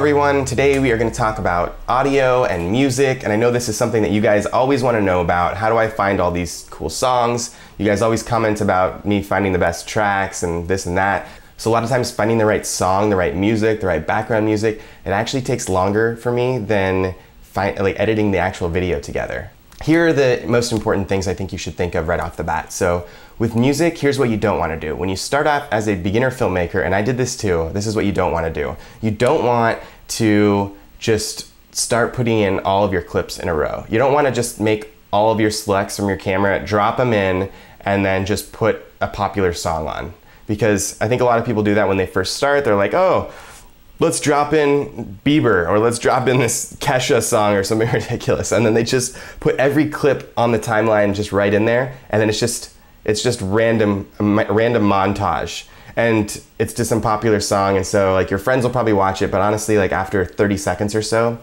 everyone. Today we are going to talk about audio and music, and I know this is something that you guys always want to know about. How do I find all these cool songs? You guys always comment about me finding the best tracks and this and that. So a lot of times finding the right song, the right music, the right background music, it actually takes longer for me than editing the actual video together. Here are the most important things I think you should think of right off the bat. So with music, here's what you don't want to do. When you start off as a beginner filmmaker, and I did this too, this is what you don't want to do. You don't want to just start putting in all of your clips in a row. You don't want to just make all of your selects from your camera, drop them in, and then just put a popular song on. Because I think a lot of people do that when they first start. They're like, oh, let's drop in Bieber, or let's drop in this Kesha song or something ridiculous. And then they just put every clip on the timeline just right in there. And then it's just random montage. And it's just some popular song. And so like your friends will probably watch it, but honestly, like after 30 seconds or so,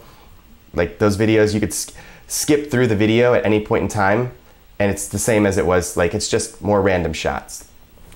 like those videos, you could skip through the video at any point in time. And it's the same as it was, like it's just more random shots.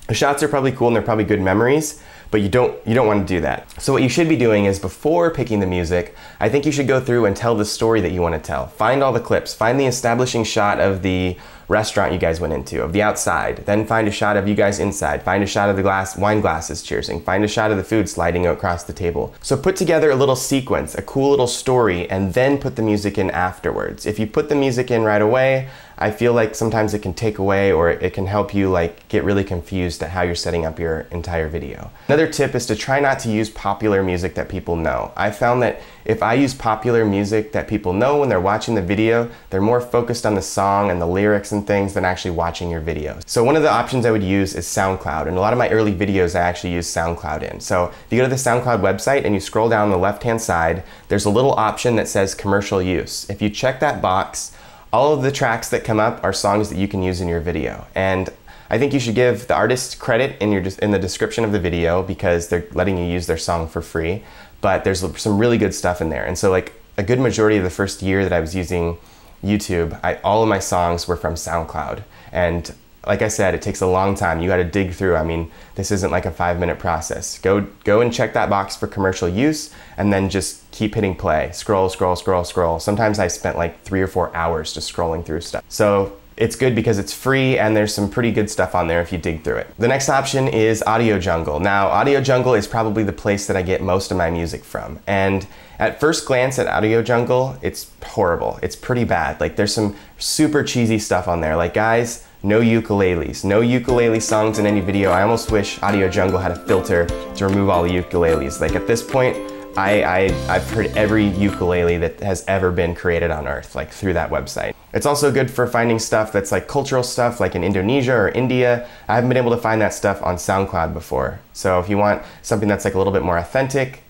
The shots are probably cool and they're probably good memories, but you don't want to do that. So what you should be doing is, before picking the music, I think you should go through and tell the story that you want to tell. Find all the clips, find the establishing shot of the restaurant you guys went into, of the outside, then find a shot of you guys inside, find a shot of the wine glasses cheersing, find a shot of the food sliding across the table. So put together a little sequence, a cool little story, and then put the music in afterwards. If you put the music in right away, I feel like sometimes it can take away, or it can help you like get really confused at how you're setting up your entire video. Another tip is to try not to use popular music that people know. I found that if I use popular music that people know when they're watching the video, they're more focused on the song and the lyrics and things than actually watching your video. So one of the options I would use is SoundCloud. And a lot of my early videos I actually use SoundCloud in. So if you go to the SoundCloud website and you scroll down the left-hand side, there's a little option that says commercial use. If you check that box, all of the tracks that come up are songs that you can use in your video. And I think you should give the artist credit in the description of the video, because they're letting you use their song for free. But there's some really good stuff in there. And so like a good majority of the first year that I was using YouTube, all of my songs were from SoundCloud. And like I said, it takes a long time. You got to dig through. I mean, this isn't like a 5-minute process. Go and check that box for commercial use, and then just keep hitting play. Scroll, scroll, scroll, scroll. Sometimes I spent like 3 or 4 hours just scrolling through stuff. So it's good because it's free and there's some pretty good stuff on there if you dig through it. The next option is Audio Jungle. Now, Audio Jungle is probably the place that I get most of my music from. And at first glance at Audio Jungle, it's horrible. It's pretty bad. Like there's some super cheesy stuff on there. Like, guys, no ukuleles. No ukulele songs in any video. I almost wish Audio Jungle had a filter to remove all the ukuleles. Like at this point, I've heard every ukulele that has ever been created on Earth, like through that website. It's also good for finding stuff that's like cultural stuff, like in Indonesia or India. I haven't been able to find that stuff on SoundCloud before. So if you want something that's like a little bit more authentic,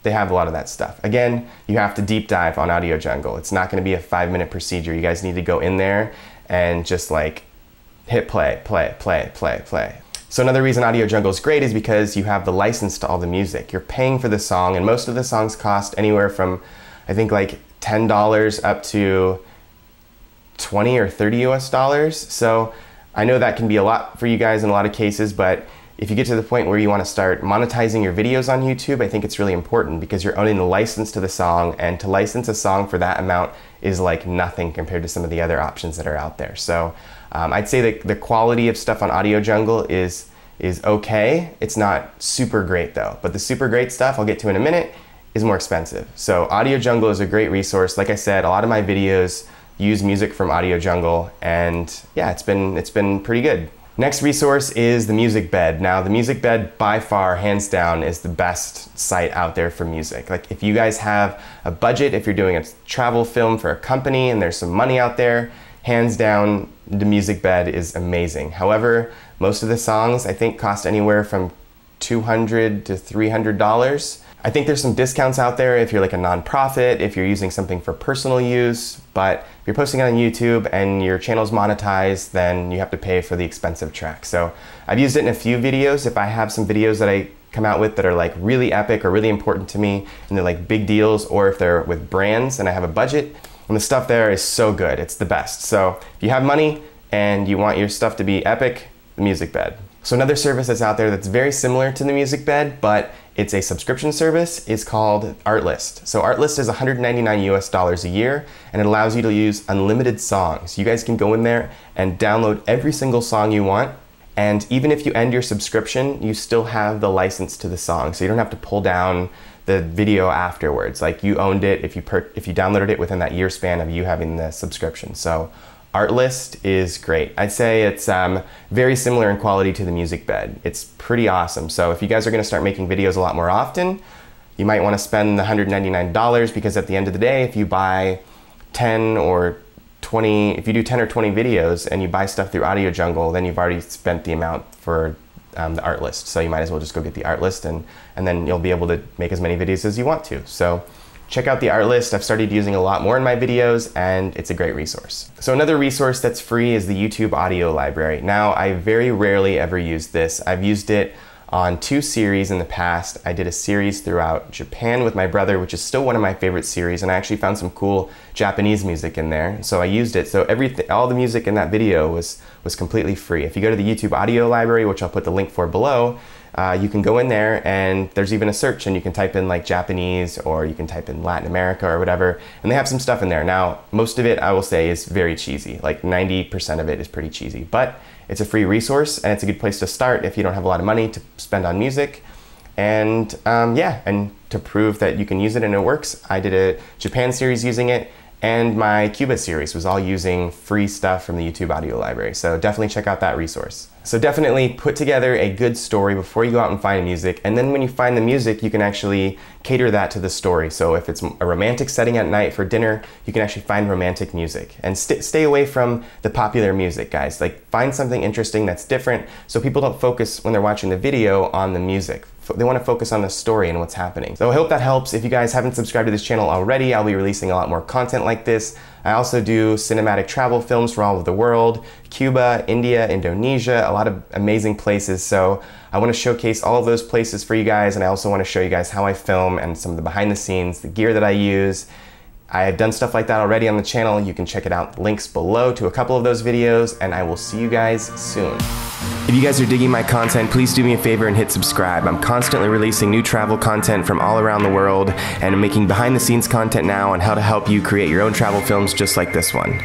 they have a lot of that stuff. Again, you have to deep dive on Audio Jungle. It's not going to be a 5-minute procedure. You guys need to go in there and just like hit play, play, play, play, play. So another reason Audio Jungle is great is because you have the license to all the music. You're paying for the song, and most of the songs cost anywhere from, I think, like $10 up to 20 or 30 US dollars. So I know that can be a lot for you guys in a lot of cases, but if you get to the point where you want to start monetizing your videos on YouTube, I think it's really important, because you're owning the license to the song, and to license a song for that amount is like nothing compared to some of the other options that are out there. So I'd say that the quality of stuff on Audio Jungle is okay. It's not super great though, but the super great stuff I'll get to in a minute is more expensive. So Audio Jungle is a great resource. Like I said, a lot of my videos use music from Audio Jungle, and yeah, it's been pretty good. Next resource is the Music Bed. Now, the Music Bed by far, hands down, is the best site out there for music. Like if you guys have a budget, if you're doing a travel film for a company and there's some money out there, hands down, the Music Bed is amazing. However, most of the songs I think cost anywhere from $200 to $300. I think there's some discounts out there if you're like a nonprofit, if you're using something for personal use, but if you're posting it on YouTube and your channel's monetized, then you have to pay for the expensive track. So I've used it in a few videos. If I have some videos that I come out with that are like really epic or really important to me, and they're like big deals, or if they're with brands and I have a budget, and the stuff there is so good, it's the best. So if you have money and you want your stuff to be epic, the Music Bed. So another service that's out there that's very similar to the Music Bed, but It's a subscription service. It's called Artlist. So Artlist is $199 a year, and it allows you to use unlimited songs. You guys can go in there and download every single song you want. And even if you end your subscription, you still have the license to the song. So you don't have to pull down the video afterwards. Like, you owned it if you downloaded it within that year span of you having the subscription. So Artlist is great. I'd say it's very similar in quality to the Music Bed. It's pretty awesome. So if you guys are gonna start making videos a lot more often, you might wanna spend the $199, because at the end of the day, if you buy 10 or 20, if you do 10 or 20 videos and you buy stuff through Audio Jungle, then you've already spent the amount for the Artlist. So you might as well just go get the Artlist, and then you'll be able to make as many videos as you want to. So check out the Artlist. I've started using a lot more in my videos, and it's a great resource. So another resource that's free is the YouTube audio library. Now, I very rarely ever use this. I've used it on 2 series in the past. I did a series throughout Japan with my brother, which is still one of my favorite series, and I actually found some cool Japanese music in there, so I used it. So all the music in that video was completely free. If you go to the YouTube audio library, which I'll put the link for below, you can go in there, and there's even a search, and you can type in like Japanese, or you can type in Latin America or whatever, and they have some stuff in there. Now, most of it, I will say, is very cheesy. Like 90% of it is pretty cheesy, but it's a free resource, and it's a good place to start if you don't have a lot of money to spend on music. And yeah, and to prove that you can use it and it works, I did a Japan series using it, and my Cuba series was all using free stuff from the YouTube audio library. So definitely check out that resource. So definitely put together a good story before you go out and find music, and then when you find the music, you can actually cater that to the story. So if it's a romantic setting at night for dinner, you can actually find romantic music. And stay away from the popular music, guys. Like, find something interesting that's different, so people don't focus when they're watching the video on the music. They want to focus on the story and what's happening. So I hope that helps. If you guys haven't subscribed to this channel already, I'll be releasing a lot more content like this. I also do cinematic travel films for all over the world, Cuba, India, Indonesia, a lot of amazing places. So I want to showcase all of those places for you guys, and I also want to show you guys how I film and some of the behind the scenes, the gear that I use. I have done stuff like that already on the channel. You can check it out, links below to a couple of those videos, and I will see you guys soon. If you guys are digging my content, please do me a favor and hit subscribe. I'm constantly releasing new travel content from all around the world, and I'm making behind the scenes content now on how to help you create your own travel films just like this one.